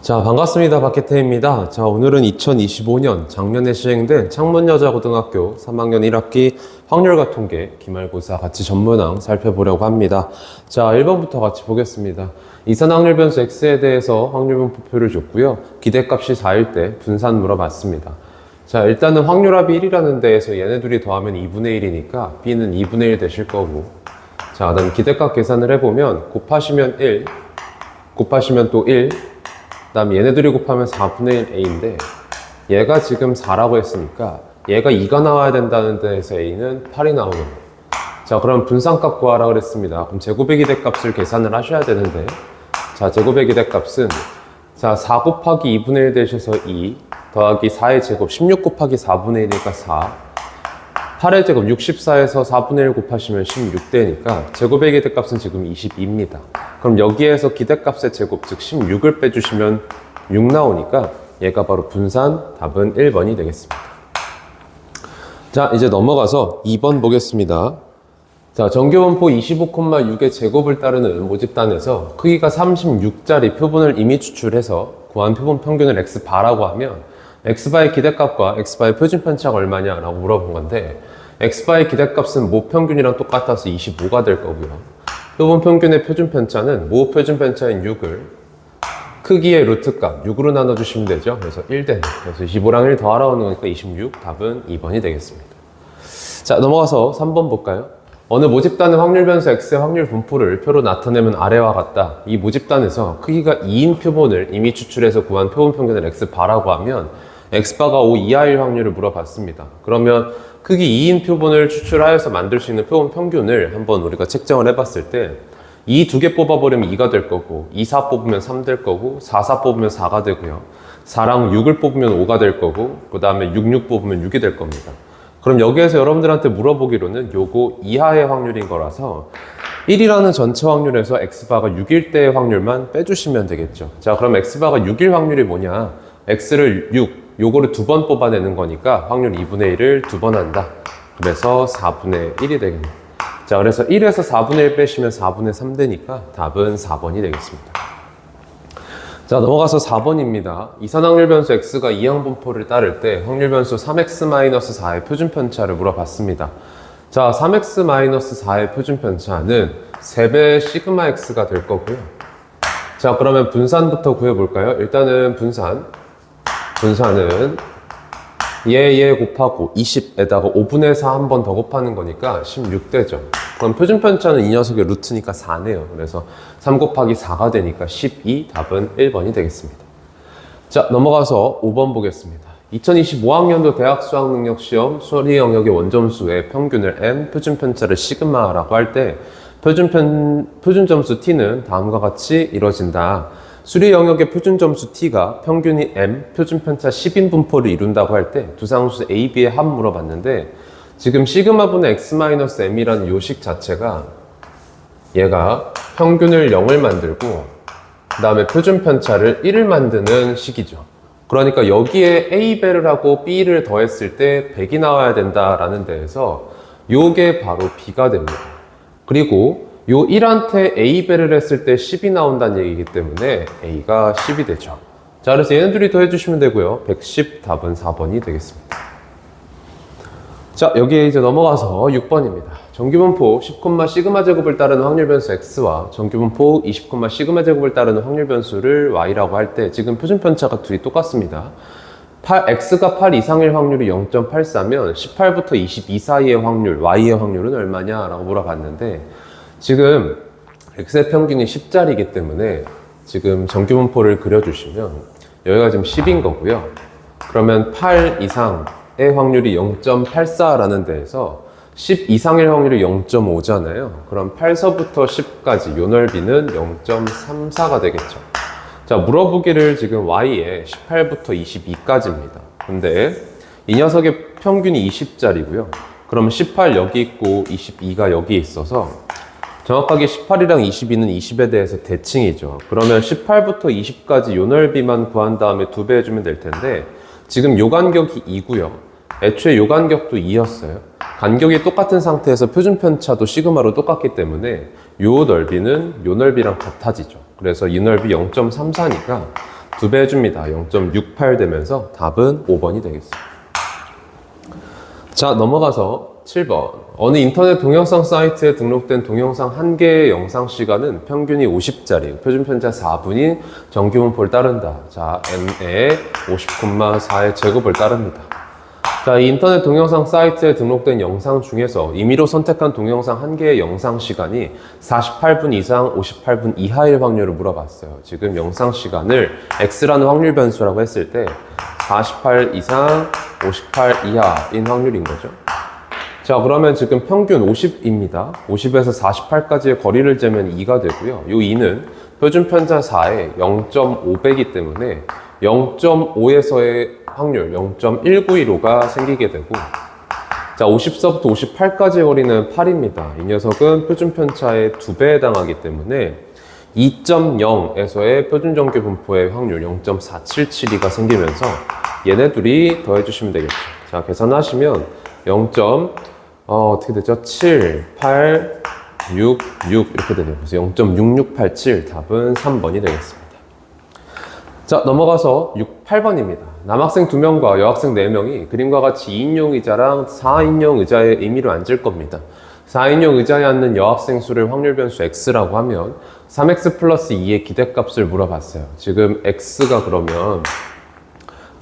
자, 반갑습니다. 박혜태입니다. 자, 오늘은 2025년 작년에 시행된 창문여자고등학교 3학년 1학기 확률과 통계 기말고사 같이 전문항 살펴보려고 합니다. 자, 1번부터 같이 보겠습니다. 이산 확률 변수 X에 대해서 확률 분포표를 줬고요. 기대값이 4일 때 분산 물어봤습니다. 자, 일단은 확률합이 1이라는 데에서 얘네 둘이 더하면 2분의 1이니까 B는 2분의 1 되실 거고, 자, 그다음 기대값 계산을 해보면 곱하시면 1, 곱하시면 또 1, 그 다음 얘네들이 곱하면 4분의 1 A인데 얘가 지금 4라고 했으니까 얘가 2가 나와야 된다는 데에서 A는 8이 나오는 거예요. 자, 그럼 분산값 구하라 그랬습니다. 그럼 제곱의 기대값을 계산을 하셔야 되는데, 자, 제곱의 기대값은 자 4 곱하기 2분의 1 되셔서 2 더하기 4의 제곱 16 곱하기 4분의 1이니까 4, 8의 제곱 64에서 4분의 1 곱하시면 16되니까 제곱의 기대값은 지금 22입니다. 그럼 여기에서 기대값의 제곱, 즉 16을 빼주시면 6 나오니까 얘가 바로 분산 답은 1번이 되겠습니다. 자, 이제 넘어가서 2번 보겠습니다. 자, 정규분포 25,6의 제곱을 따르는 모집단에서 크기가 36짜리 표본을 이미 추출해서 구한 표본 평균을 x바라고 하면 x바의 기대값과 x바의 표준 편차가 얼마냐라고 물어본 건데, x바의 기대값은 모 평균이랑 똑같아서 25가 될 거고요. 표본 평균의 표준 편차는 모 표준 편차인 6을 크기의 루트값 6으로 나눠주시면 되죠. 그래서 1 되는, 그래서 25랑 1 더하라 하는 거니까 26, 답은 2번이 되겠습니다. 자, 넘어가서 3번 볼까요? 어느 모집단의 확률 변수 x의 확률 분포를 표로 나타내면 아래와 같다. 이 모집단에서 크기가 2인 표본을 이미 추출해서 구한 표본 평균을 x바라고 하면 x바가 5 이하일 확률을 물어봤습니다. 그러면 크기 2인 표본을 추출하여서 만들 수 있는 표본 평균을 한번 우리가 책정을 해봤을 때, 2 두 개 뽑아버리면 2가 될 거고, 2, 4 뽑으면 3 될 거고, 4, 4 뽑으면 4가 되고요. 4랑 6을 뽑으면 5가 될 거고, 그 다음에 6, 6 뽑으면 6이 될 겁니다. 그럼 여기에서 여러분들한테 물어보기로는 요거 이하의 확률인 거라서 1이라는 전체 확률에서 x바가 6일 때의 확률만 빼주시면 되겠죠. 자, 그럼 x바가 6일 확률이 뭐냐? x를 6, 요거를 2번 뽑아내는 거니까 확률 2분의 1을 2번 한다. 그래서 4분의 1이 되겠네요. 자, 그래서 1에서 4분의 1 빼시면 4분의 3 되니까 답은 4번이 되겠습니다. 자, 넘어가서 4번입니다. 이산 확률 변수 x가 이항 분포를 따를 때 확률 변수 3x-4의 표준 편차를 물어봤습니다. 자, 3x-4의 표준 편차는 3배 시그마 x가 될 거고요. 자, 그러면 분산부터 구해볼까요? 일단은 분산은 얘 곱하고 20에다가 5분의 4 한 번 더 곱하는 거니까 16 되죠. 그럼 표준 편차는 이 녀석의 루트니까 4네요. 그래서 3 곱하기 4가 되니까 12, 답은 1번이 되겠습니다. 자, 넘어가서 5번 보겠습니다. 2025학년도 대학 수학능력시험 수리 영역의 원점수의 평균을 m, 표준 편차를 시그마라고 할 때 표준 점수 t는 다음과 같이 이루어진다. 수리 영역의 표준 점수 t가 평균이 m, 표준 편차 10인 분포를 이룬다고 할 때 두상수 a, b의 합 물어봤는데, 지금 시그마분의 x-m이라는 요식 자체가 얘가 평균을 0을 만들고 그 다음에 표준 편차를 1을 만드는 식이죠. 그러니까 여기에 a배를 하고 b를 더했을 때 100이 나와야 된다라는 데에서 요게 바로 b가 됩니다. 그리고 요 1한테 a배를 했을 때 10이 나온다는 얘기이기 때문에 a가 10이 되죠. 자, 그래서 얘네들이 더해주시면 되고요. 110, 답은 4번이 되겠습니다. 자, 여기에 이제 넘어가서 6번입니다. 정규분포 10, 시그마 제곱을 따르는 확률 변수 x와 정규분포 20, 시그마 제곱을 따르는 확률 변수를 y라고 할 때 지금 표준 편차가 둘이 똑같습니다. x가 8 이상일 확률이 0.84면 18부터 22 사이의 확률, y의 확률은 얼마냐라고 물어봤는데, 지금 x의 평균이 10짜리이기 때문에 지금 정규분포를 그려주시면 여기가 지금 10인 거고요. 그러면 8 이상의 확률이 0.84라는 데에서 10 이상일 확률이 0.5잖아요. 그럼 8서부터 10까지 요 넓이는 0.34가 되겠죠. 자, 물어보기를 지금 y에 18부터 22까지입니다. 근데 이 녀석의 평균이 20짜리고요. 그럼 18 여기 있고 22가 여기 있어서 정확하게 18이랑 22는 20에 대해서 대칭이죠. 그러면 18부터 20까지 요 넓이만 구한 다음에 2배 해주면 될 텐데, 지금 요 간격이 2고요. 애초에 요 간격도 2였어요. 간격이 똑같은 상태에서 표준 편차도 시그마로 똑같기 때문에 요 넓이는 요 넓이랑 같아지죠. 그래서 이 넓이 0.34니까 2배 해줍니다. 0.68 되면서 답은 5번이 되겠습니다. 자, 넘어가서 7번. 어느 인터넷 동영상 사이트에 등록된 동영상 한 개의 영상 시간은 평균이 50짜리, 표준 편차 4분인 정규분포를 따른다. 자, n의 50,4의 제곱을 따릅니다. 자, 이 인터넷 동영상 사이트에 등록된 영상 중에서 임의로 선택한 동영상 한 개의 영상 시간이 48분 이상 58분 이하일 확률을 물어봤어요. 지금 영상 시간을 x라는 확률 변수라고 했을 때 48 이상 58 이하인 확률인 거죠. 자, 그러면 지금 평균 50입니다. 50에서 48까지의 거리를 재면 2가 되고요. 이 2는 표준 편차 4의 0.5배이기 때문에 0.5에서의 확률 0.192로가 생기게 되고, 자, 50서부터 58까지의 거리는 8입니다. 이 녀석은 표준 편차의 2배에 해당하기 때문에 2.0에서의 표준 정규 분포의 확률 0.4772가 생기면서 얘네 둘이 더해주시면 되겠죠. 자, 계산하시면 0. 어떻게 되죠? 7, 8, 6, 6 이렇게 되네요. 그래서 0.6687 답은 3번이 되겠습니다. 자, 넘어가서 8번입니다. 남학생 2명과 여학생 4명이 그림과 같이 2인용 의자랑 4인용 의자에 임의로 앉을 겁니다. 4인용 의자에 앉는 여학생 수를 확률 변수 x라고 하면 3x 플러스 2의 기대값을 물어봤어요. 지금 x가 그러면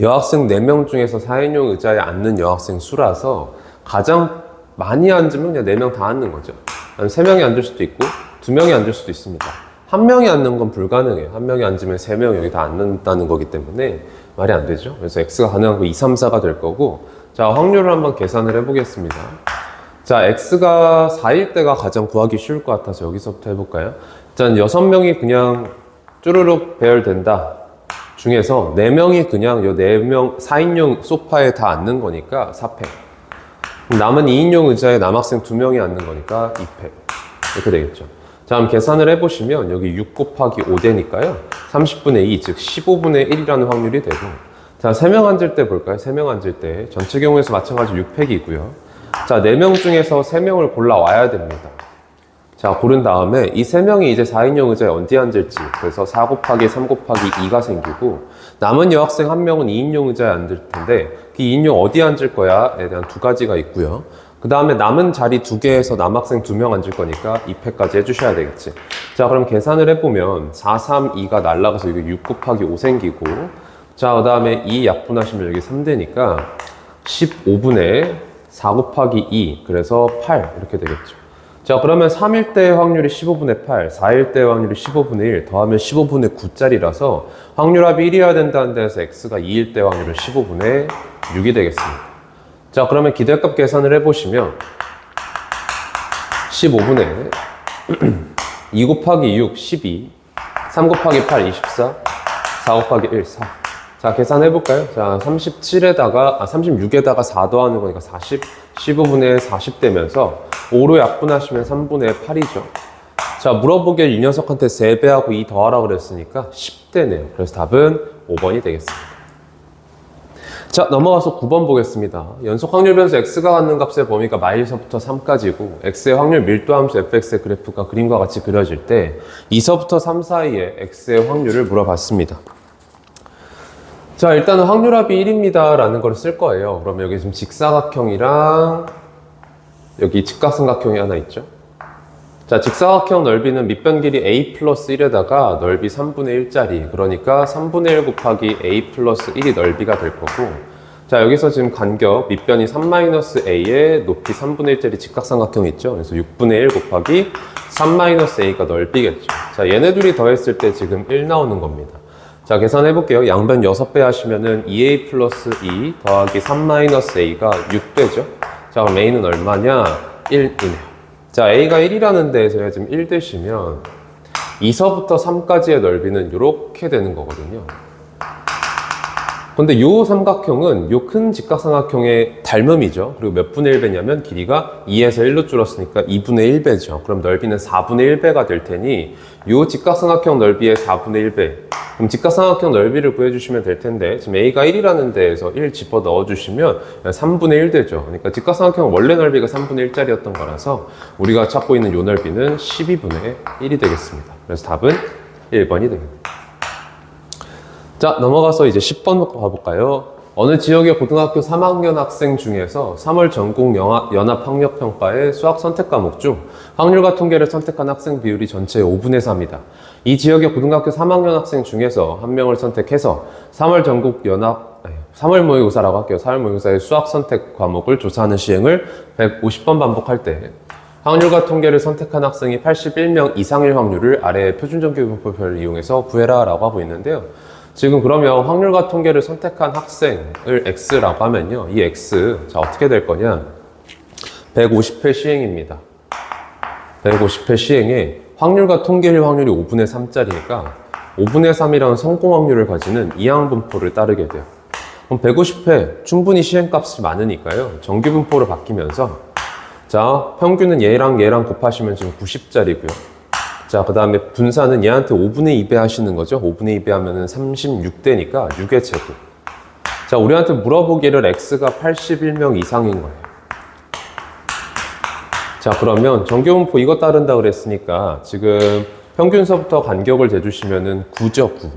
여학생 4명 중에서 4인용 의자에 앉는 여학생 수라서 가장 많이 앉으면 그냥 4명 다 앉는 거죠. 3명이 앉을 수도 있고 2명이 앉을 수도 있습니다. 1명이 앉는 건 불가능해요. 1명이 앉으면 3명 여기 다 앉는다는 거기 때문에 말이 안 되죠. 그래서 x가 가능한 거 2, 3, 4가 될 거고, 자, 확률을 한번 계산을 해보겠습니다. 자, x가 4일 때가 가장 구하기 쉬울 것 같아서 여기서부터 해볼까요? 일단 6명이 그냥 쭈루룩 배열된다 중에서 4명이 그냥 요 4명 4인용 소파에 다 앉는 거니까 4팩. 남은 2인용 의자에 남학생 2명이 앉는 거니까 2팩. 이렇게 되겠죠. 자, 그럼 계산을 해보시면 여기 6 곱하기 5되니까요. 30분의 2, 즉 15분의 1이라는 확률이 되고, 자, 3명 앉을 때 볼까요? 3명 앉을 때 전체 경우에서 마찬가지로 6팩이고요. 자, 4명 중에서 3명을 골라와야 됩니다. 자, 고른 다음에 이 3명이 이제 4인용 의자에 어디 앉을지, 그래서 4 곱하기 3 곱하기 2가 생기고, 남은 여학생 1명은 2인용 의자에 앉을 텐데 그 2인용 어디 앉을 거야에 대한 2가지가 있고요. 그 다음에 남은 자리 2개에서 남학생 2명 앉을 거니까 2팩까지 해주셔야 되겠지. 자, 그럼 계산을 해보면 4, 3, 2가 날라가서 여기 6 곱하기 5 생기고, 자, 그 다음에 2 약분하시면 여기 3되니까 15분의 4 곱하기 2, 그래서 8 이렇게 되겠죠. 자, 그러면 3일 때의 확률이 15분의 8, 4일 때의 확률이 15분의 1, 더하면 15분의 9짜리라서 확률합이 1이어야 된다는 데서 x가 2일 때의 확률은 15분의 6이 되겠습니다. 자, 그러면 기대값 계산을 해보시면 15분의 2 곱하기 6, 12, 3 곱하기 8, 24, 4 곱하기 1, 4. 자, 계산해볼까요? 자, 36에다가 4 더하는 거니까 40, 15분의 40 되면서 5로 약분하시면 3분의 8이죠. 자, 물어보길 이 녀석한테 3배하고 2 더하라 그랬으니까 10대네요. 그래서 답은 5번이 되겠습니다. 자, 넘어가서 9번 보겠습니다. 연속 확률 변수 x가 갖는 값의 범위가 마일서부터 3까지고 x의 확률 밀도함수 fx의 그래프가 그림과 같이 그려질 때 2서부터 3 사이에 x의 확률을 물어봤습니다. 자, 일단은 확률합이 1입니다 라는 걸 쓸 거예요. 그러면 여기 지금 직사각형이랑 여기 직각삼각형이 하나 있죠. 자, 직사각형 넓이는 밑변 길이 a 플러스 1에다가 넓이 3분의 1짜리, 그러니까 3분의 1 곱하기 a 플러스 1이 넓이가 될 거고, 자, 여기서 지금 간격 밑변이 3-a에 높이 3분의 1짜리 직각삼각형 있죠. 그래서 6분의 1 곱하기 3-a가 넓이겠죠. 자, 얘네 둘이 더했을 때 지금 1 나오는 겁니다. 자, 계산해 볼게요. 양변 6배 하시면은 2a 플러스 2 더하기 3-a가 6배죠. 자, 그럼 a는 얼마냐? 1이네요. 자, a가 1이라는 데에서 지금 1 대시면 2서부터 3까지의 넓이는 이렇게 되는 거거든요. 근데 요 삼각형은 요 큰 직각삼각형의 닮음이죠. 그리고 몇 분의 1배냐면 길이가 2에서 1로 줄었으니까 2분의 1배죠. 그럼 넓이는 4분의 1배가 될 테니 요 직각삼각형 넓이의 4분의 1배. 그럼 직각삼각형 넓이를 구해주시면 될 텐데 지금 a가 1이라는 데에서 1 집어 넣어주시면 3분의 1 되죠. 그러니까 직각삼각형 원래 넓이가 3분의 1짜리였던 거라서 우리가 찾고 있는 요 넓이는 12분의 1이 되겠습니다. 그래서 답은 1번이 됩니다. 자, 넘어가서 이제 10번 가볼까요? 어느 지역의 고등학교 3학년 학생 중에서 3월 전국 연합학력평가의 수학 선택 과목 중 확률과 통계를 선택한 학생 비율이 전체의 5분의 3이다. 이 지역의 고등학교 3학년 학생 중에서 한 명을 선택해서 3월 모의고사라고 할게요. 3월 모의고사의 수학 선택 과목을 조사하는 시행을 150번 반복할 때 확률과 통계를 선택한 학생이 81명 이상일 확률을 아래의 표준정규분포표를 이용해서 구해라 라고 하고 있는데요. 지금 그러면 확률과 통계를 선택한 학생을 X라고 하면요. 이 X, 자, 어떻게 될 거냐? 150회 시행입니다. 150회 시행에 확률과 통계일 확률이 5분의 3짜리니까 5분의 3이라는 성공 확률을 가지는 이항분포를 따르게 돼요. 그럼 150회 충분히 시행값이 많으니까요. 정규분포로 바뀌면서 자, 평균은 얘랑 곱하시면 지금 90짜리고요. 자, 그 다음에 분산은 얘한테 5분의 2배 하시는 거죠. 5분의 2배 하면은 36대니까 6의 제곱. 자, 우리한테 물어보기를 X가 81명 이상인 거예요. 자, 그러면 정규분포 이거 따른다 그랬으니까 지금 평균서부터 간격을 재주시면은 9죠, 9.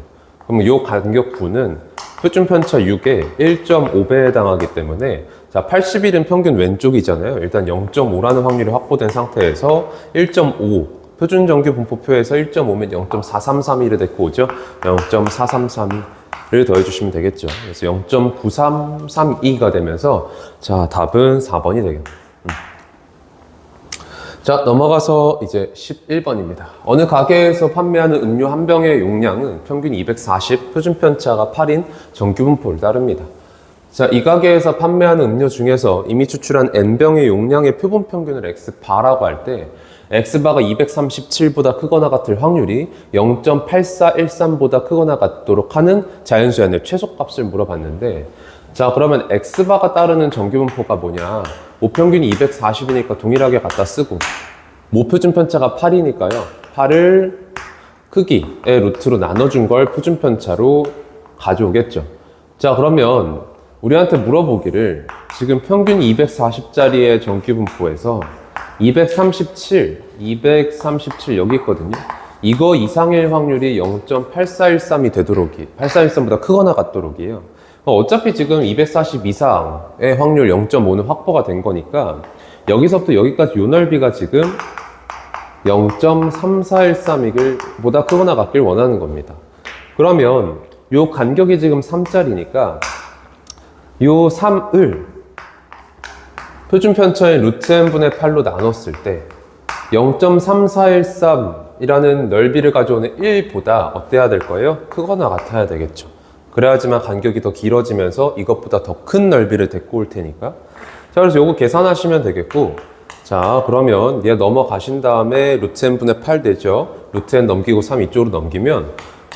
그럼 이 간격 9는 표준 편차 6에 1.5배에 해당하기 때문에 자, 81은 평균 왼쪽이잖아요. 일단 0.5라는 확률이 확보된 상태에서 1.5 표준 정규 분포표에서 1.5면 0.4331이 됐고 오죠? 0.4332를 더해주시면 되겠죠. 그래서 0.9332가 되면서 자, 답은 4번이 되겠네요. 자, 넘어가서 이제 11번입니다. 어느 가게에서 판매하는 음료 한 병의 용량은 평균 240, 표준 편차가 8인 정규 분포를 따릅니다. 자, 이 가게에서 판매하는 음료 중에서 이미 추출한 N병의 용량의 표본 평균을 X바라고 할 때 X바가 237보다 크거나 같을 확률이 0.8413보다 크거나 같도록 하는 자연수의 안의 최소값을 물어봤는데 자, 그러면 X바가 따르는 정규분포가 뭐냐? 모평균이 240이니까 동일하게 갖다 쓰고 모표준 편차가 8이니까요. 8을 크기의 루트로 나눠준 걸 표준 편차로 가져오겠죠. 자, 그러면 우리한테 물어보기를 지금 평균 240짜리의 정규분포에서 237 여기 있거든요. 이거 이상일 확률이 0.8413이 되도록이 8413보다 크거나 같도록이에요. 어차피 지금 240 이상의 확률 0.5는 확보가 된 거니까 여기서부터 여기까지 요 넓이가 지금 0.3413보다 크거나 같길 원하는 겁니다. 그러면 요 간격이 지금 3짜리니까 요 3을 표준 편차의 루트 n분의 8로 나눴을 때 0.3413이라는 넓이를 가져오는 1보다 어때야 될 거예요? 크거나 같아야 되겠죠. 그래야지만 간격이 더 길어지면서 이것보다 더 큰 넓이를 데리고 올 테니까. 자, 그래서 요거 계산하시면 되겠고, 자, 그러면 얘 넘어가신 다음에 루트 n분의 8 되죠. 루트 n 넘기고 3 이쪽으로 넘기면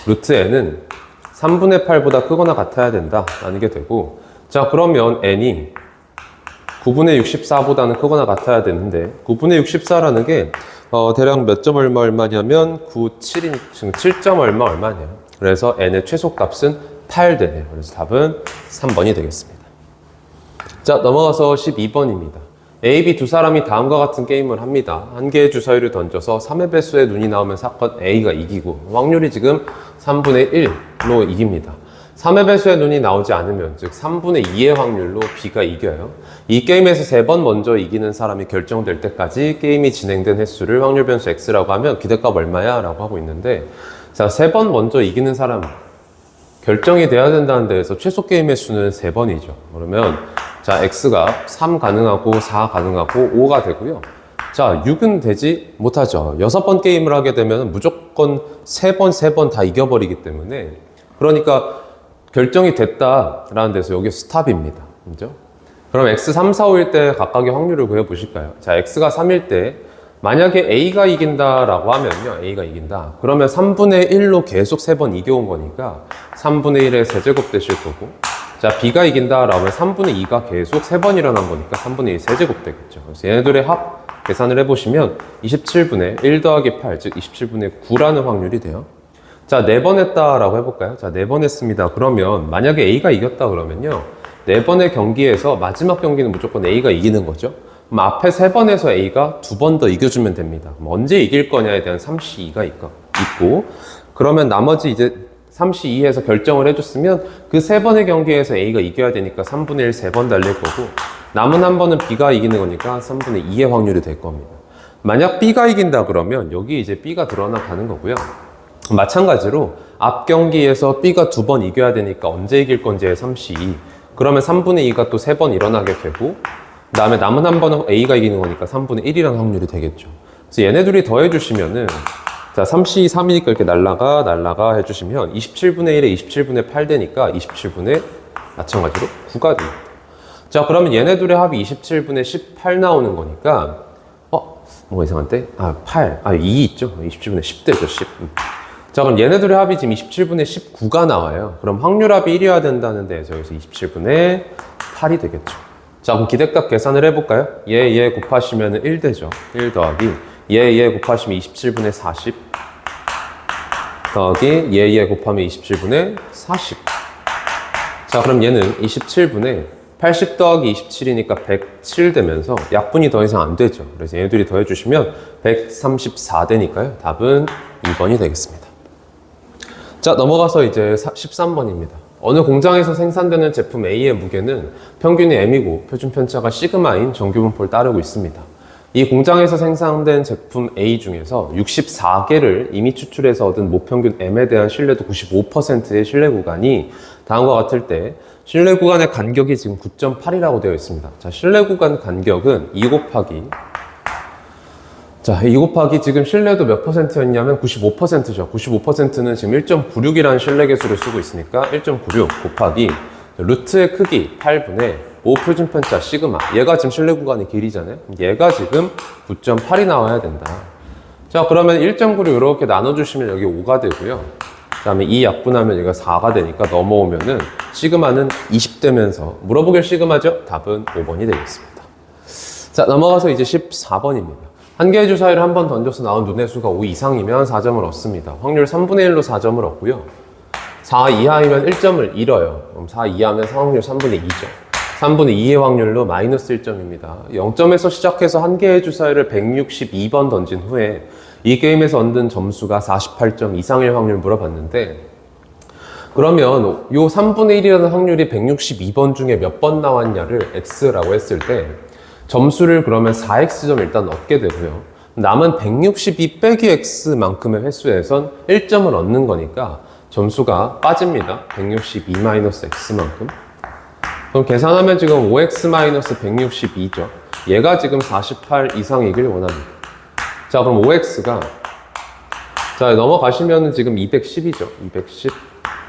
루트 n은 3분의 8보다 크거나 같아야 된다 라는 게 되고, 자, 그러면 n이 9분의 64보다는 크거나 같아야 되는데 9분의 64라는 게 대략 몇 점 얼마냐면 7인 지금 7점 얼마냐. 그래서 n의 최소값은 8 되네요. 그래서 답은 3번이 되겠습니다. 자, 넘어가서 12번입니다. A, B 두 사람이 다음과 같은 게임을 합니다. 한 개의 주사위를 던져서 3의 배수의 눈이 나오면 사건 A가 이기고 확률이 지금 3분의 1로 이깁니다. 3의 배수의 눈이 나오지 않으면 즉 3분의 2의 확률로 B가 이겨요. 이 게임에서 3번 먼저 이기는 사람이 결정될 때까지 게임이 진행된 횟수를 확률 변수 X라고 하면 기대값 얼마야? 라고 하고 있는데 자, 3번 먼저 이기는 사람 결정이 돼야 된다는 데에서 최소 게임 횟수는 3번이죠. 그러면 자, X가 3 가능하고 4 가능하고 5가 되고요. 자, 6은 되지 못하죠. 6번 게임을 하게 되면 무조건 3번 다 이겨버리기 때문에 그러니까 결정이 됐다라는 데서 여기 스탑입니다. 그죠? 그럼 X 3, 4, 5일 때 각각의 확률을 구해보실까요? 자, X가 3일 때 만약에 A가 이긴다라고 하면요. A가 이긴다. 그러면 3분의 1로 계속 3번 이겨온 거니까 3분의 1의 세제곱 되실 거고 자, B가 이긴다라고 하면 3분의 2가 계속 3번 일어난 거니까 3분의 2 세제곱 되겠죠. 그래서 얘네들의 합 계산을 해보시면 27분의 1 더하기 8, 즉 27분의 9라는 확률이 돼요. 자, 4번 했다라고 해볼까요? 자, 4번 했습니다. 그러면 만약에 A가 이겼다 그러면요. 4번의 경기에서 마지막 경기는 무조건 A가 이기는 거죠. 그럼 앞에 3번에서 A가 2번 더 이겨주면 됩니다. 그럼 언제 이길 거냐에 대한 상식이 있고 그러면 나머지 이제 3시 2에서 결정을 해줬으면 그 3번의 경기에서 A가 이겨야 되니까 3분의 1 3번 달릴 거고, 남은 한 번은 B가 이기는 거니까 3분의 2의 확률이 될 겁니다. 만약 B가 이긴다 그러면 여기 이제 B가 드러나 가는 거고요. 마찬가지로 앞 경기에서 B가 2번 이겨야 되니까 언제 이길 건지의 3시 2. 그러면 3분의 2가 또 3번 일어나게 되고, 그 다음에 남은 한 번은 A가 이기는 거니까 3분의 1이라는 확률이 되겠죠. 그래서 얘네 둘이 더해주시면은, 자, 3시 3이니까 이렇게 날라가 해주시면 27분의 1에 27분의 8 되니까 27분의 마찬가지로 9가 됩니다. 자, 그러면 얘네 둘의 합이 27분의 18 나오는 거니까, 뭔가 이상한데? 2 있죠? 27분의 10 되죠, 10. 자, 그럼 얘네 둘의 합이 지금 27분의 19가 나와요. 그럼 확률합이 1이어야 된다는 데에서 여기서 27분의 8이 되겠죠. 자, 그럼 기대값 계산을 해볼까요? 얘 곱하시면 1 되죠. 1 더하기 얘 곱하시면 27분의 40 더하기 얘 곱하면 27분의 40. 자, 그럼 얘는 27분의 80 더하기 27이니까 107 되면서 약분이 더 이상 안 되죠. 그래서 얘들이 더해주시면 134 되니까요. 답은 2번이 되겠습니다. 자, 넘어가서 이제 13번입니다. 어느 공장에서 생산되는 제품 A의 무게는 평균이 M이고 표준 편차가 시그마인 정규분포를 따르고 있습니다. 이 공장에서 생산된 제품 A 중에서 64개를 이미 추출해서 얻은 모평균 M에 대한 신뢰도 95%의 신뢰 구간이 다음과 같을 때 신뢰 구간의 간격이 지금 9.8이라고 되어 있습니다. 자, 신뢰 구간 간격은 2 곱하기 지금 신뢰도 몇 %였냐면 95%죠. 95%는 지금 1.96이라는 신뢰 계수를 쓰고 있으니까 1.96 곱하기 루트의 크기 8분의 5 표준 편차 시그마. 얘가 지금 신뢰 구간의 길이잖아요. 얘가 지금 9.8이 나와야 된다. 자, 그러면 1.96 이렇게 나눠주시면 여기 5가 되고요. 그 다음에 2 약분하면 여기가 4가 되니까 넘어오면은 시그마는 20 되면서 물어보길 시그마죠? 답은 5번이 되겠습니다. 자, 넘어가서 이제 14번입니다. 한 개의 주사위를 한 번 던져서 나온 눈의 수가 5 이상이면 4점을 얻습니다. 확률 3분의 1로 4점을 얻고요. 4 이하이면 1점을 잃어요. 그럼 4 이하면 확률 3분의 2죠. 3분의 2의 확률로 마이너스 1점입니다. 0점에서 시작해서 한 개의 주사위를 162번 던진 후에 이 게임에서 얻는 점수가 48점 이상일 확률 물어봤는데, 그러면 요 3분의 1이라는 확률이 162번 중에 몇 번 나왔냐를 x라고 했을 때 점수를 그러면 4x점 일단 얻게 되고요. 남은 162 빼기 x만큼의 횟수에선 1점을 얻는 거니까 점수가 빠집니다. 162-x만큼. 그럼 계산하면 지금 5x-162죠. 얘가 지금 48 이상이길 원합니다. 자, 그럼 5x가, 자, 넘어가시면 지금 210이죠. 210.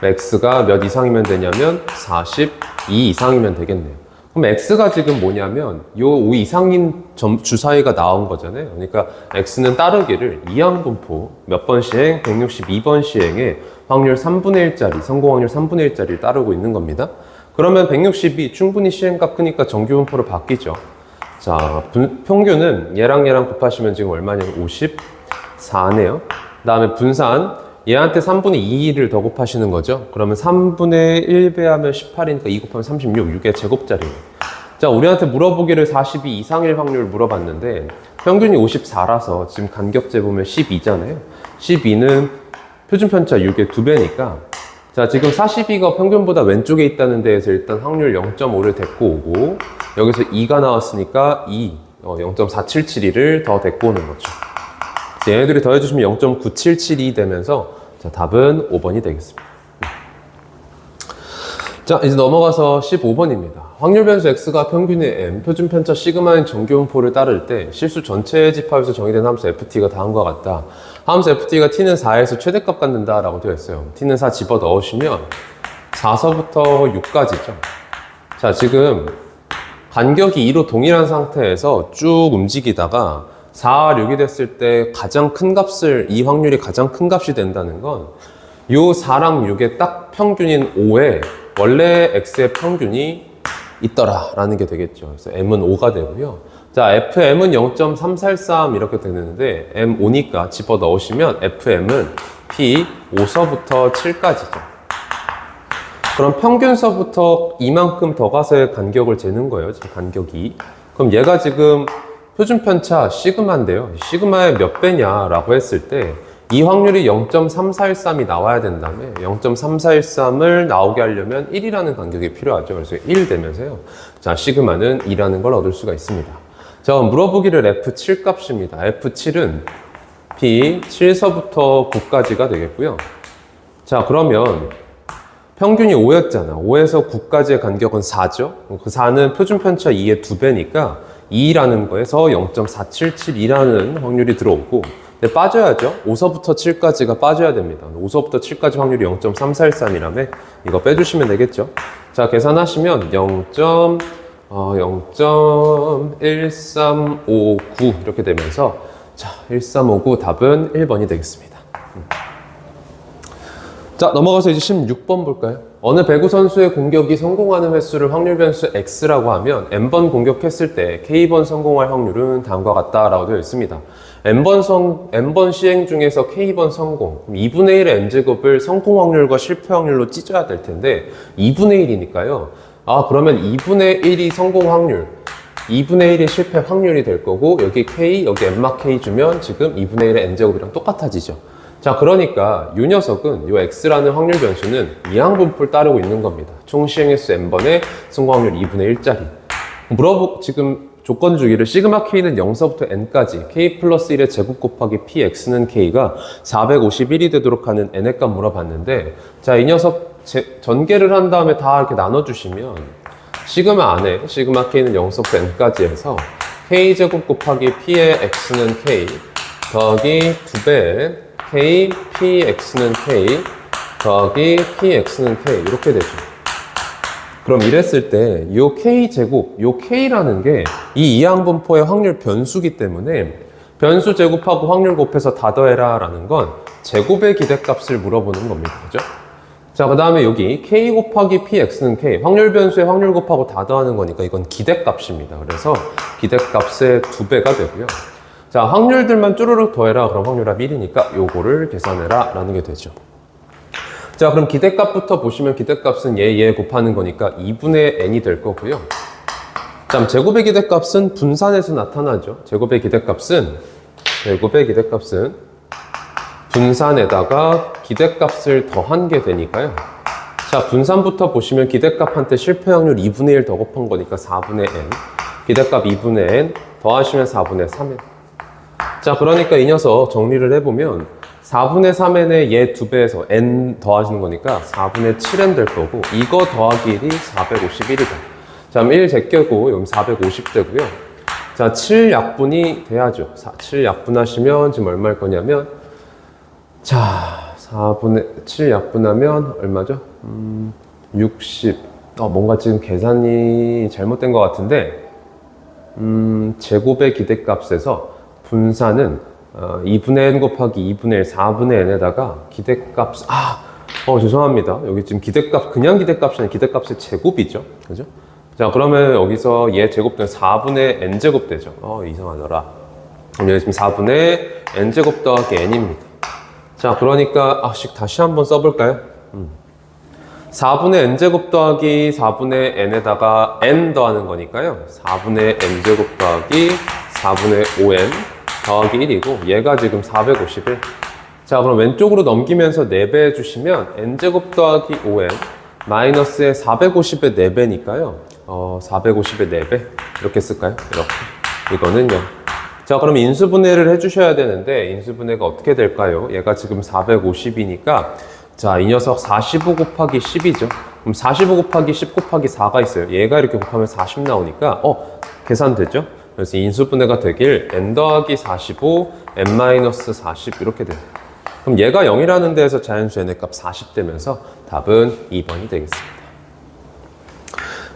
x가 몇 이상이면 되냐면 42 이상이면 되겠네요. 그럼 x가 지금 뭐냐면 요 5 이상인 주사위가 나온 거잖아요. 그러니까 x는 따르기를 이항분포 몇 번 시행? 162번 시행에 확률 3분의 1짜리, 성공 확률 3분의 1짜리를 따르고 있는 겁니다. 그러면 162 충분히 시행값 크니까 정규분포로 바뀌죠. 자, 평균은 얘랑 곱하시면 지금 얼마냐면 54네요. 그 다음에 분산, 얘한테 3분의 2를 더 곱하시는 거죠. 그러면 3분의 1 배하면 18이니까 2 곱하면 36, 6의 제곱자리예요. 자, 우리한테 물어보기를 42 이상일 확률 물어봤는데 평균이 54라서 지금 간격 재보면 12잖아요. 12는 표준편차 6의 2배니까, 자, 지금 42가 평균보다 왼쪽에 있다는 데에서 일단 확률 0.5를 데리고 오고, 여기서 2가 나왔으니까 0.4772를 더 데리고 오는 거죠. 얘네들이 더해주시면 0.9772 되면서, 자, 답은 5번이 되겠습니다. 자, 이제 넘어가서 15번입니다. 확률 변수 x가 평균의 m, 표준 편차 시그마인 정규분포를 따를 때 실수 전체의 집합에서 정의된 함수 ft가 다음과 같다. 함수 ft가 t는 4에서 최대값 갖는다 라고 되어 있어요. t는 4 집어 넣으시면 4서부터 6까지죠. 자, 지금 간격이 2로 동일한 상태에서 쭉 움직이다가 4, 6이 됐을 때 가장 큰 값을, 이 확률이 가장 큰 값이 된다는 건 요 4랑 6의 딱 평균인 5에 원래 x의 평균이 있더라 라는 게 되겠죠. 그래서 m은 5가 되고요. 자, fm은 0.343 이렇게 되는데 m 5니까 집어 넣으시면 fm은 p 5서부터 7까지죠. 그럼 평균서부터 이만큼 더 가서의 간격을 재는 거예요. 지금 간격이. 그럼 얘가 지금 표준 편차 시그마인데요. 시그마의 몇 배냐라고 했을 때 이 확률이 0.3413이 나와야 된다면 0.3413을 나오게 하려면 1이라는 간격이 필요하죠. 그래서 1 되면서요. 자, 시그마는 2라는 걸 얻을 수가 있습니다. 자, 물어보기를 F7 값입니다. F7은 P 7서부터 9까지가 되겠고요. 자, 그러면 평균이 5였잖아. 5에서 9까지의 간격은 4죠. 그 4는 표준 편차 2의 2배니까 2라는 거에서 0.4772라는 확률이 들어오고, 근데 빠져야죠. 5서부터 7까지가 빠져야 됩니다. 5서부터 7까지 확률이 0.3413이라며 이거 빼주시면 되겠죠. 자, 계산하시면 0.1359 이렇게 되면서, 자, 1359 답은 1번이 되겠습니다. 자, 넘어가서 이제 16번 볼까요? 어느 배구 선수의 공격이 성공하는 횟수를 확률 변수 x라고 하면 n번 공격했을 때 k번 성공할 확률은 다음과 같다라고 되어 있습니다. n번 시행 중에서 k번 성공, 그럼 2분의 1의 n제곱을 성공 확률과 실패 확률로 찢어야 될 텐데 2분의 1이니까요. 아, 그러면 2분의 1이 성공 확률, 2분의 1이 실패 확률이 될 거고, 여기 k, 여기 n마 k 주면 지금 2분의 1의 n제곱이랑 똑같아지죠. 자, 그러니까 이 녀석은 이 x라는 확률 변수는 이항분포를 따르고 있는 겁니다. 총 시행횟수 n번의 성공 확률 2분의 1짜리. 지금 조건 주기를 시그마 k는 0서부터 n까지 k 플러스 1의 제곱 곱하기 px는 k가 451이 되도록 하는 n의 값 물어봤는데, 자, 이 녀석 전개를 한 다음에 다 이렇게 나눠주시면 시그마 안에 시그마 k는 0서부터 n까지 해서 k제곱 곱하기 p의 x는 k 더하기 2배의 k, px는 k, 더하기 px는 k 이렇게 되죠. 그럼 이랬을 때 이 k제곱, 이 k라는 게 이 이항분포의 확률 변수기 때문에 변수 제곱하고 확률 곱해서 다 더해라 라는 건 제곱의 기대값을 물어보는 겁니다. 그죠? 자, 그 다음에 여기 k 곱하기 px는 k, 확률 변수의 확률 곱하고 다 더하는 거니까 이건 기대값입니다. 그래서 기대값의 2배가 되고요. 자, 확률들만 쭈루룩 더해라. 그럼 확률합 1이니까 요거를 계산해라 라는 게 되죠. 자, 그럼 기대값부터 보시면 기대값은 얘 곱하는 거니까 2분의 n이 될 거고요. 자, 제곱의 기대값은 분산해서 나타나죠. 제곱의 기대값은 분산에다가 기대값을 더한 게 되니까요. 자, 분산부터 보시면 기대값한테 실패 확률 2분의 1 더 곱한 거니까 4분의 n. 기대값 2분의 n 더하시면 4분의 3n. 자, 그러니까 이 녀석 정리를 해보면 4분의 3n에 얘 2배에서 n 더하시는 거니까 4분의 7n 될 거고, 이거 더하기 1이 451이다. 자, 그럼 1 제껴고 여기 450 되고요. 자, 7약분이 돼야죠. 7 약분하시면 지금 얼마일 거냐면, 자, 4분의 7 약분하면 얼마죠? 60. 뭔가 지금 계산이 잘못된 것 같은데, 제곱의 기대값에서 분산은 2분의 n 곱하기 2분의 1, 4분의 n에다가 기대값, 죄송합니다. 여기 지금 그냥 기대값이 아니라 기대값의 제곱이죠. 그죠? 자, 그러면 여기서 얘 제곱되면 4분의 n제곱 되죠. 이상하더라. 그럼 여기 지금 4분의 n제곱 더하기 n입니다. 자, 그러니까, 다시 한번 써볼까요? 4분의 n제곱 더하기 4분의 n에다가 n 더하는 거니까요. 4분의 n제곱 더하기 4분의 5n 더하기 1이고, 얘가 지금 451. 자, 그럼 왼쪽으로 넘기면서 4배 해주시면 n제곱 더하기 5n 마이너스의 450의 4배니까요. 450의 4배 이렇게 쓸까요? 이렇게. 이거는 0. 자, 그럼 인수분해를 해주셔야 되는데 인수분해가 어떻게 될까요? 얘가 지금 450이니까 자, 이 녀석 45 곱하기 10이죠. 그럼 45 곱하기 10 곱하기 4가 있어요. 얘가 이렇게 곱하면 40 나오니까 계산되죠? 그래서 인수분해가 되길 n 더하기 45, n 마이너스 40 이렇게 돼요. 그럼 얘가 0이라는 데에서 자연수 n의 값 40 되면서 답은 2번이 되겠습니다.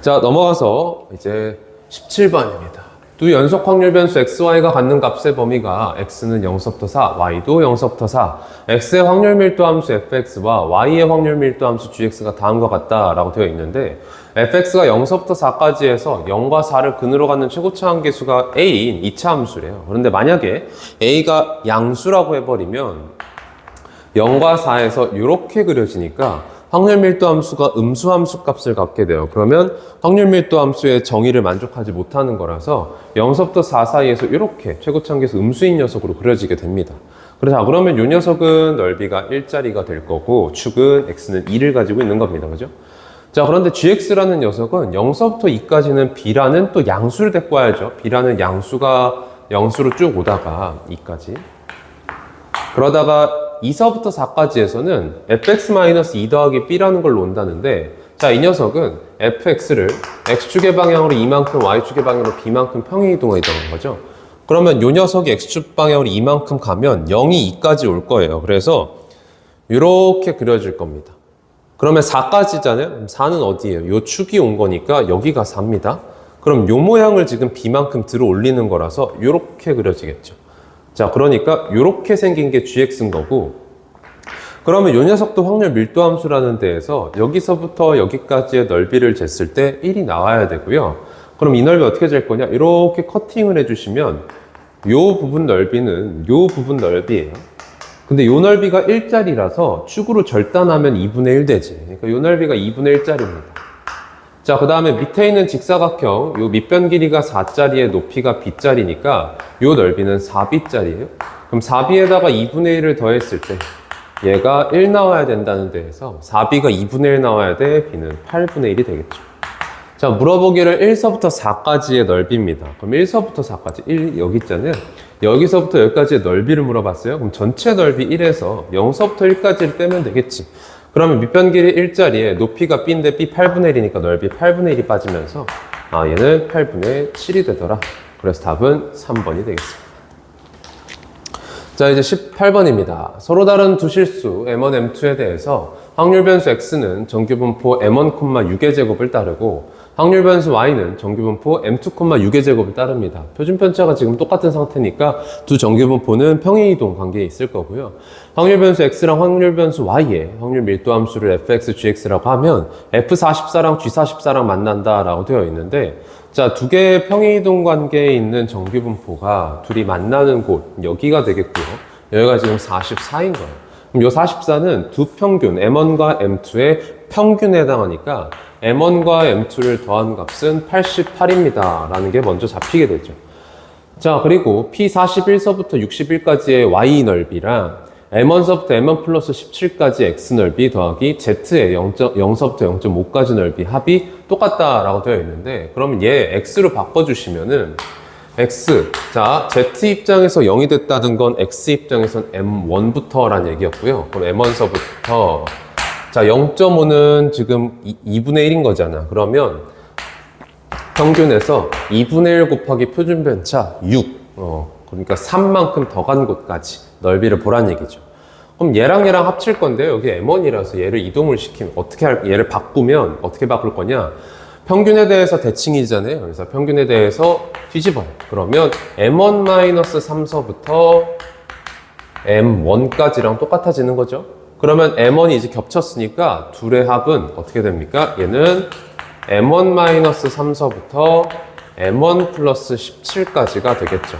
자, 넘어가서 이제 17번입니다. 두 연속 확률 변수 x, y가 갖는 값의 범위가 x는 0서부터 4, y도 0서부터 4, x의 확률 밀도 함수 fx와 y의 확률 밀도 함수 gx가 다음과 같다라고 되어 있는데, fx가 0서부터 4까지 해서 0과 4를 근으로 갖는 최고차 한계수가 a인 2차 함수래요. 그런데 만약에 a가 양수라고 해버리면 0과 4에서 이렇게 그려지니까 확률 밀도 함수가 음수 함수 값을 갖게 돼요. 그러면 확률 밀도 함수의 정의를 만족하지 못하는 거라서 0서부터 4 사이에서 이렇게 최고차 한계수 음수인 녀석으로 그려지게 됩니다. 그래서 그러면 이 녀석은 넓이가 1짜리가 될 거고 축은 x는 2를 가지고 있는 겁니다. 그죠? 자, 그런데 gx라는 녀석은 0서부터 2까지는 b라는 또 양수를 데리고 와야죠. b라는 양수가 0수로 쭉 오다가 2까지. 그러다가 2서부터 4까지에서는 fx-2 더하기 b라는 걸로 온다는데, 자, 이 녀석은 fx를 x축의 방향으로 이만큼, y축의 방향으로 b만큼 평행이동하는 거죠. 그러면 이 녀석이 x축 방향으로 이만큼 가면 0이 2까지 올 거예요. 그래서 이렇게 그려질 겁니다. 그러면 4까지잖아요. 그럼 4는 어디예요? 요 축이 온 거니까 여기가 4입니다. 그럼 요 모양을 지금 b만큼 들어 올리는 거라서 이렇게 그려지겠죠. 자, 그러니까 이렇게 생긴 게 gx인 거고, 그러면 요 녀석도 확률 밀도 함수라는 데에서 여기서부터 여기까지의 넓이를 쟀을 때 1이 나와야 되고요. 그럼 이 넓이 어떻게 잴 거냐? 이렇게 커팅을 해주시면 요 부분 넓이는 요 부분 넓이에요. 근데 요 넓이가 1짜리라서 축으로 절단하면 2분의 1 되지. 그러니까 요 넓이가 2분의 1짜리입니다. 자, 그 다음에 밑에 있는 직사각형, 요 밑변 길이가 4짜리에 높이가 b짜리니까 요 넓이는 4b짜리예요. 그럼 4b에다가 2분의 1을 더했을 때 얘가 1 나와야 된다는 데에서 4b가 2분의 1 나와야 돼, b는 8분의 1이 되겠죠. 자, 물어보기를 1서부터 4까지의 넓이입니다. 그럼 1서부터 4까지, 1 여기 있잖아요. 여기서부터 여기까지의 넓이를 물어봤어요. 그럼 전체 넓이 1에서 0서부터 1까지를 빼면 되겠지. 그러면 밑변 길이 1짜리에 높이가 b인데 b 8분의 1이니까 넓이 8분의 1이 빠지면서 얘는 8분의 7이 되더라. 그래서 답은 3번이 되겠습니다. 자, 이제 18번입니다. 서로 다른 두 실수 m1, m2에 대해서 확률 변수 x는 정규분포 m1, 6의 제곱을 따르고 확률 변수 y는 정규분포 m2, 6의 제곱을 따릅니다. 표준 편차가 지금 똑같은 상태니까 두 정규분포는 평행이동 관계에 있을 거고요. 확률 변수 x랑 확률 변수 y의 확률 밀도 함수를 fx, gx라고 하면 f44랑 g44랑 만난다라고 되어 있는데, 자, 두 개의 평행이동 관계에 있는 정규분포가 둘이 만나는 곳, 여기가 되겠고요. 여기가 지금 44인 거예요. 그럼 이 44는 두 평균, m1과 m2의 평균에 해당하니까 m1과 m2를 더한 값은 88입니다. 라는 게 먼저 잡히게 되죠. 자, 그리고 P41서부터 61까지의 y 넓이랑 m1서부터 m1 플러스 17까지 x 넓이 더하기 z의 0서부터 0.5까지 넓이 합이 똑같다라고 되어 있는데, 그러면 얘 x로 바꿔주시면은 x, 자, z 입장에서 0이 됐다는 건 x 입장에선 m1부터라는 얘기였고요. 그럼 m1서부터 자, 0.5는 지금 2분의 1인 거잖아. 그러면 평균에서 2분의 1 곱하기 표준 편차 6, 그러니까 3만큼 더 간 곳까지 넓이를 보란 얘기죠. 그럼 얘랑 합칠 건데 여기 m1이라서 얘를 이동을 시키면 얘를 바꾸면 어떻게 바꿀 거냐? 평균에 대해서 대칭이잖아요. 그래서 평균에 대해서 뒤집어요. 그러면 m1-3서부터 m1까지랑 똑같아지는 거죠. 그러면 m1이 이제 겹쳤으니까 둘의 합은 어떻게 됩니까? 얘는 m1-3서부터 m1 플러스 17까지가 되겠죠.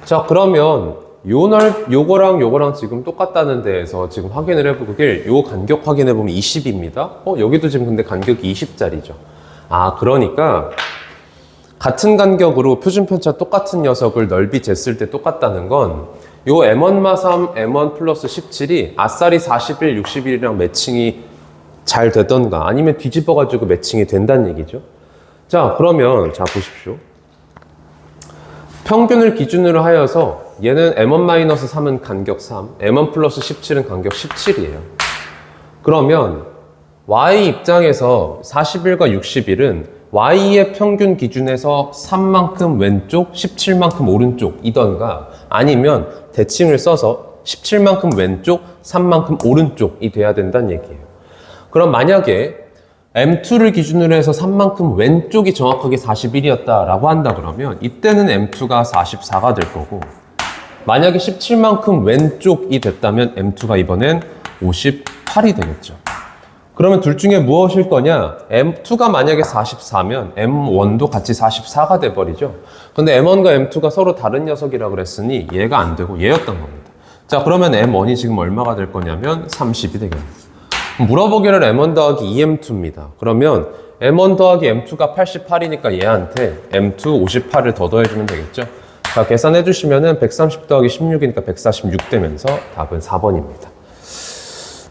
자, 그러면 요거랑 지금 똑같다는 데에서 지금 확인을 해보길, 요 간격 확인해보면 20입니다. 여기도 지금 근데 간격이 20짜리죠. 그러니까 같은 간격으로 표준편차 똑같은 녀석을 넓이 쟀을 때 똑같다는 건 요 m1-3, m1 플러스 17이 아싸리 41, 61이랑 매칭이 잘 되던가 아니면 뒤집어가지고 매칭이 된다는 얘기죠. 자, 그러면 자 보십시오. 평균을 기준으로 하여서 얘는 m1-3은 간격 3, m1 플러스 17은 간격 17이에요. 그러면 y 입장에서 41과 61은 y의 평균 기준에서 3만큼 왼쪽, 17만큼 오른쪽이던가 아니면 대칭을 써서 17만큼 왼쪽, 3만큼 오른쪽이 돼야 된다는 얘기예요. 그럼 만약에 M2를 기준으로 해서 3만큼 왼쪽이 정확하게 41이었다라고 한다 그러면 이때는 M2가 44가 될 거고, 만약에 17만큼 왼쪽이 됐다면 M2가 이번엔 58이 되겠죠. 그러면 둘 중에 무엇일 거냐? M2가 만약에 44면 M1도 같이 44가 돼버리죠. 근데 M1과 M2가 서로 다른 녀석이라고 그랬으니 얘가 안 되고 얘였던 겁니다. 자, 그러면 M1이 지금 얼마가 될 거냐면 30이 되겠네요. 물어보기를 M1 더하기 2M2입니다. 그러면 M1 더하기 M2가 88이니까 얘한테 M2 58을 더 더해주면 되겠죠. 자, 계산해 주시면은 130 더하기 16이니까 146 되면서 답은 4번입니다.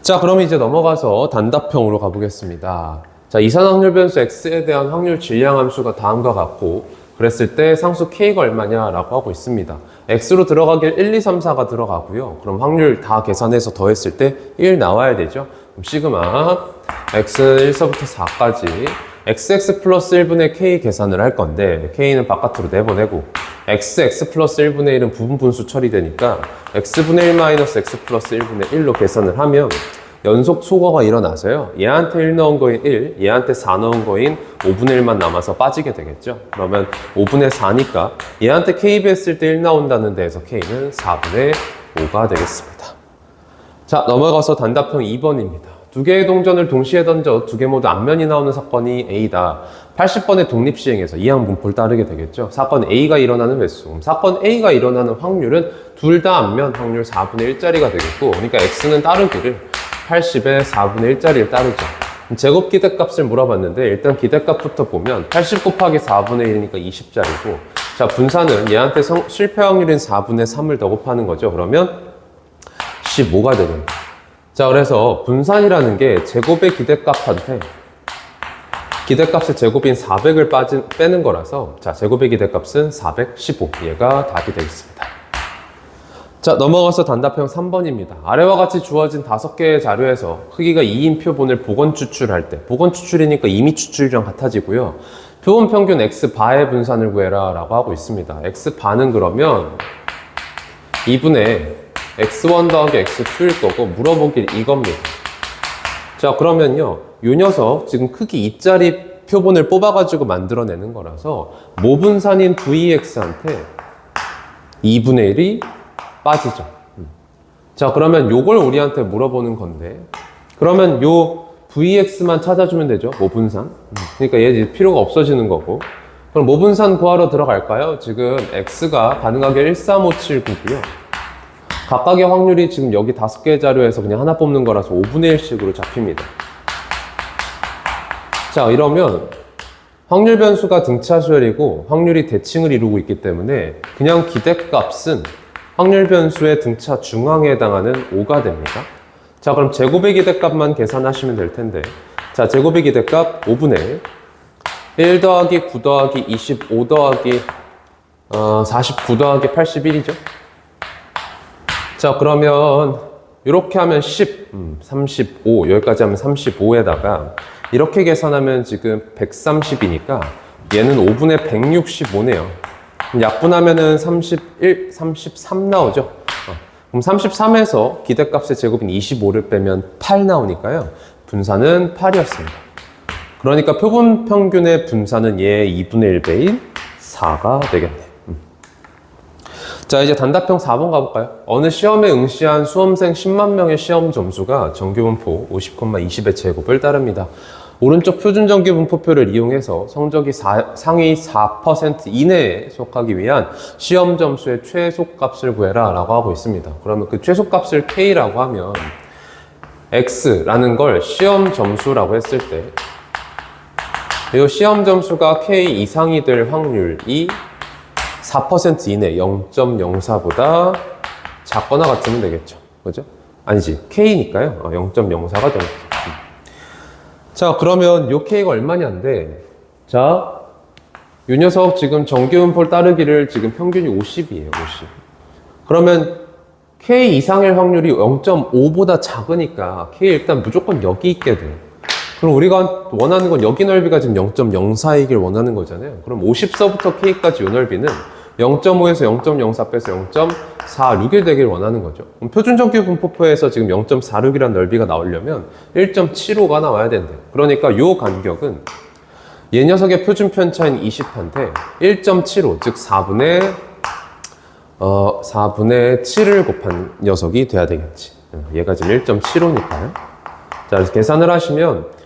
자, 그럼 이제 넘어가서 단답형으로 가보겠습니다. 자, 이산 확률 변수 x에 대한 확률 질량 함수가 다음과 같고, 그랬을 때 상수 k가 얼마냐라고 하고 있습니다. x로 들어가길 1, 2, 3, 4가 들어가고요. 그럼 확률 다 계산해서 더했을 때 1 나와야 되죠. 그럼 시그마 x 1서부터 4까지 xx 플러스 1분의 k 계산을 할 건데, k는 바깥으로 내보내고 x 플러스 1분의 1은 부분 분수 처리되니까 x분의 1 마이너스 x 플러스 1분의 1로 계산을 하면 연속 소거가 일어나서요. 얘한테 1 넣은 거인 1, 얘한테 4 넣은 거인 5분의 1만 남아서 빠지게 되겠죠. 그러면 5분의 4니까 얘한테 kb 했을 때 1 나온다는 데에서 k는 4분의 5가 되겠습니다. 자, 넘어가서 단답형 2번입니다. 두 개의 동전을 동시에 던져 두 개 모두 앞면이 나오는 사건이 A다. 80번의 독립시행에서 이항 분포를 따르게 되겠죠. 사건 A가 일어나는 횟수. 그럼 사건 A가 일어나는 확률은 둘 다 앞면 확률 4분의 1짜리가 되겠고, 그러니까 X는 따르기를 80에 4분의 1짜리를 따르죠. 제곱 기대값을 물어봤는데 일단 기대값부터 보면 80 곱하기 4분의 1이니까 20짜리고, 자, 분산은 얘한테 실패 확률인 4분의 3을 더 곱하는 거죠. 그러면 15가 되겠네요. 자, 그래서 분산이라는 게 제곱의 기대값한테 기대값의 제곱인 400을 빼는 거라서, 자, 제곱의 기대값은 415. 얘가 답이 되겠습니다. 자, 넘어가서 단답형 3번입니다. 아래와 같이 주어진 5개의 자료에서 크기가 2인 표본을 복원 추출할 때, 복원 추출이니까 이미 추출이랑 같아지고요. 표본 평균 x바의 분산을 구해라 라고 하고 있습니다. x바는 그러면 2분의 x1 더하기 x2일 거고, 물어보길 이겁니다. 자, 그러면요, 요 녀석 지금 크기 2짜리 표본을 뽑아가지고 만들어내는 거라서 모분산인 vx한테 2분의 1이 빠지죠. 자, 그러면 요걸 우리한테 물어보는 건데, 그러면 요 vx만 찾아주면 되죠. 모분산. 그러니까 얘 이제 필요가 없어지는 거고. 그럼 모분산 구하러 들어갈까요? 지금 x가 가능하게 13579고요. 각각의 확률이 지금 여기 5개의 자료에서 그냥 하나 뽑는 거라서 5분의 1씩으로 잡힙니다. 자, 이러면 확률 변수가 등차 수열이고 확률이 대칭을 이루고 있기 때문에 그냥 기대값은 확률 변수의 등차 중앙에 해당하는 5가 됩니다. 자, 그럼 제곱의 기대값만 계산하시면 될 텐데, 자, 제곱의 기대값 5분의 1 더하기 9 더하기 25 더하기 49 더하기 81이죠. 자, 그러면 이렇게 하면 10, 35, 여기까지 하면 35에다가 이렇게 계산하면 지금 130이니까 얘는 5분의 165네요. 약분하면은 31, 33 나오죠. 그럼 33에서 기대값의 제곱인 25를 빼면 8 나오니까요. 분산은 8이었습니다. 그러니까 표본 평균의 분산은 얘 2분의 1배인 4가 되겠네요. 자, 이제 단답형 4번 가볼까요? 어느 시험에 응시한 수험생 10만 명의 시험 점수가 정규분포 50,20의 제곱을 따릅니다. 오른쪽 표준 정규분포표를 이용해서 성적이 상위 4% 이내에 속하기 위한 시험 점수의 최소값을 구해라 라고 하고 있습니다. 그러면 그 최소값을 K라고 하면 X라는 걸 시험 점수라고 했을 때, 이 시험 점수가 K 이상이 될 확률이 4% 이내 0.04보다 작거나 같으면 되겠죠. 그죠? 아니지. K니까요. 0.04가 되는 거죠. 자, 그러면 요 K가 얼마냐인데, 자, 요 녀석 지금 정규분포를 따르기를 지금 평균이 50이에요. 50. 그러면 K 이상일 확률이 0.5보다 작으니까 K 일단 무조건 여기 있게 돼요. 그럼 우리가 원하는 건 여기 넓이가 지금 0.04이길 원하는 거잖아요. 그럼 50서부터 K까지 요 넓이는 0.5에서 0.04 빼서 0.46이 되길 원하는 거죠. 그럼 표준정규 분포표에서 지금 0.46이라는 넓이가 나오려면 1.75가 나와야 된대요. 그러니까 요 간격은 얘 녀석의 표준 편차인 20한테 1.75, 즉 4분의 7을 곱한 녀석이 돼야 되겠지. 얘가 지금 1.75니까요. 자, 그래서 계산을 하시면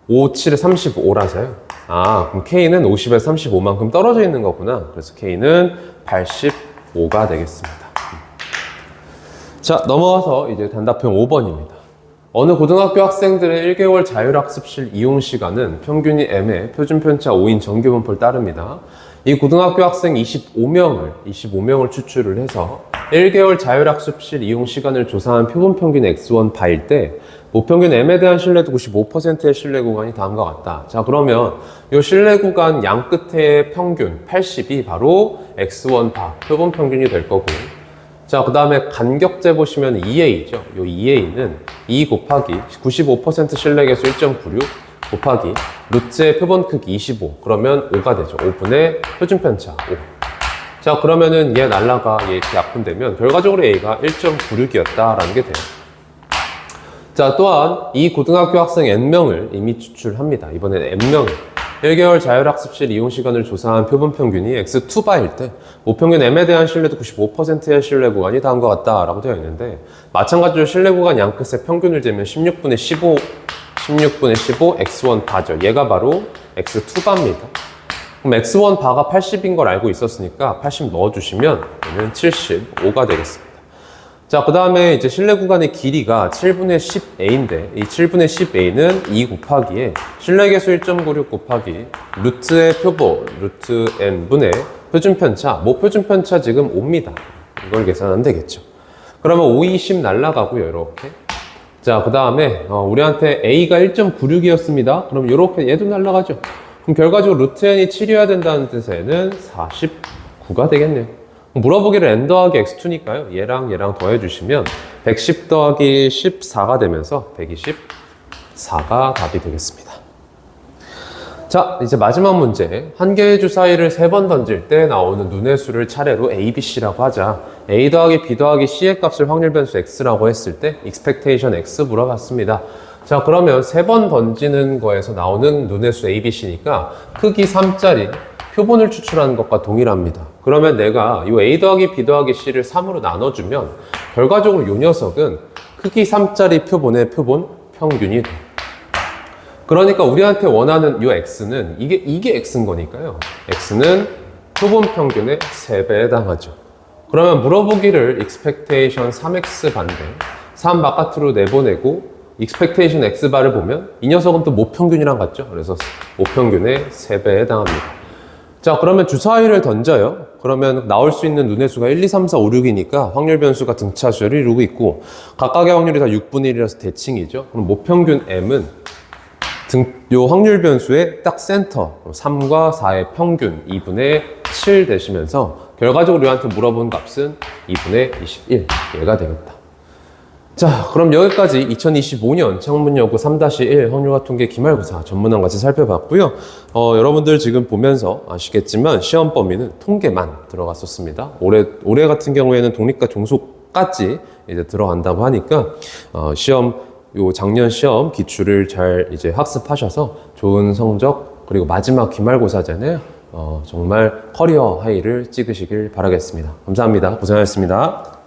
5, 7에 35라서요. 그럼 K는 50에 35만큼 떨어져 있는 거구나. 그래서 K는 85가 되겠습니다. 자, 넘어가서 이제 단답형 5번입니다. 어느 고등학교 학생들의 1개월 자율학습실 이용 시간은 평균이 M에 표준 편차 5인 정규분포를 따릅니다. 이 고등학교 학생 25명을 추출을 해서 1개월 자율학습실 이용 시간을 조사한 표본 평균 X1 바일 때 모평균 M에 대한 신뢰도 95%의 신뢰 구간이 다음과 같다. 자, 그러면 이 신뢰 구간 양 끝의 평균 80이 바로 X1 바 표본 평균이 될 거고, 자, 그 다음에 간격제 보시면 2A죠. 이 2A는 2 곱하기 95% 신뢰계수 1.96 곱하기 루트의 표본 크기 25. 그러면 5가 되죠. 5분의 표준 편차 5. 자, 그러면은 얘 날라가 얘 이렇게 약분되면 결과적으로 A가 1.96이었다라는 게 돼요. 자, 또한 이 고등학교 학생 N명을 이미 추출합니다. 이번엔 N명을 1개월 자율학습실 이용 시간을 조사한 표본 평균이 X2바일 때 모평균 M에 대한 신뢰도 95%의 신뢰 구간이 다음과 같다라고 되어 있는데, 마찬가지로 신뢰 구간 양 끝의 평균을 재면 16분의 15 X1 바죠. 얘가 바로 X2바입니다. 그럼 X1 바가 80인 걸 알고 있었으니까 80 넣어주시면 얘는 75가 되겠습니다. 자, 그 다음에 이제 신뢰 구간의 길이가 7분의 10a인데, 이 7분의 10a는 2 곱하기에 신뢰계수 1.96 곱하기 루트의 표본, 루트 n분의 표준 편차, 표준 편차 지금 5입니다. 이걸 계산하면 되겠죠. 그러면 5, 20 날라가고요, 이렇게. 자, 그 다음에 우리한테 a가 1.96이었습니다. 그럼 이렇게 얘도 날라가죠. 그럼 결과적으로 루트 n이 7이어야 된다는 뜻에는 49가 되겠네요. 물어보기를 n 더하기 x2니까요. 얘랑 더해주시면 110 더하기 14가 되면서 124가 답이 되겠습니다. 자, 이제 마지막 문제. 한 개의 주 사이를 3번 던질 때 나오는 눈의 수를 차례로 A, B, C라고 하자. A 더하기 B 더하기 C의 값을 확률 변수 X라고 했을 때 expectation X 물어봤습니다. 자, 그러면 3번 던지는 거에서 나오는 눈의 수 A, B, C니까 크기 3짜리 표본을 추출하는 것과 동일합니다. 그러면 내가 이 A 더하기 B 더하기 C를 3으로 나눠주면 결과적으로 이 녀석은 크기 3짜리 표본의 표본 평균이 돼. 그러니까 우리한테 원하는 이 X는 이게 X인 거니까요. X는 표본 평균의 3배에 해당하죠. 그러면 물어보기를 expectation 3X 반대 3 바깥으로 내보내고 expectation X바를 보면 이 녀석은 또 모평균이랑 같죠. 그래서 모평균의 3배에 해당합니다. 자, 그러면 주사위를 던져요. 그러면 나올 수 있는 눈의 수가 1, 2, 3, 4, 5, 6이니까 확률 변수가 등차수열을 이루고 있고 각각의 확률이 다 6분의 1이라서 대칭이죠. 그럼 모평균 M은 요 확률 변수의 딱 센터 3과 4의 평균 2분의 7 되시면서 결과적으로 우리한테 물어본 값은 2분의 21 얘가 되겠다. 자, 그럼 여기까지 2025년 창문여고 3-1 확률과 통계 기말고사 전문항 같이 살펴봤고요. 여러분들 지금 보면서 아시겠지만 시험 범위는 통계만 들어갔었습니다. 올해 같은 경우에는 독립과 종속까지 이제 들어간다고 하니까 작년 시험 기출을 잘 이제 학습하셔서 좋은 성적, 그리고 마지막 기말고사잖아요. 정말 커리어 하이를 찍으시길 바라겠습니다. 감사합니다. 고생하셨습니다.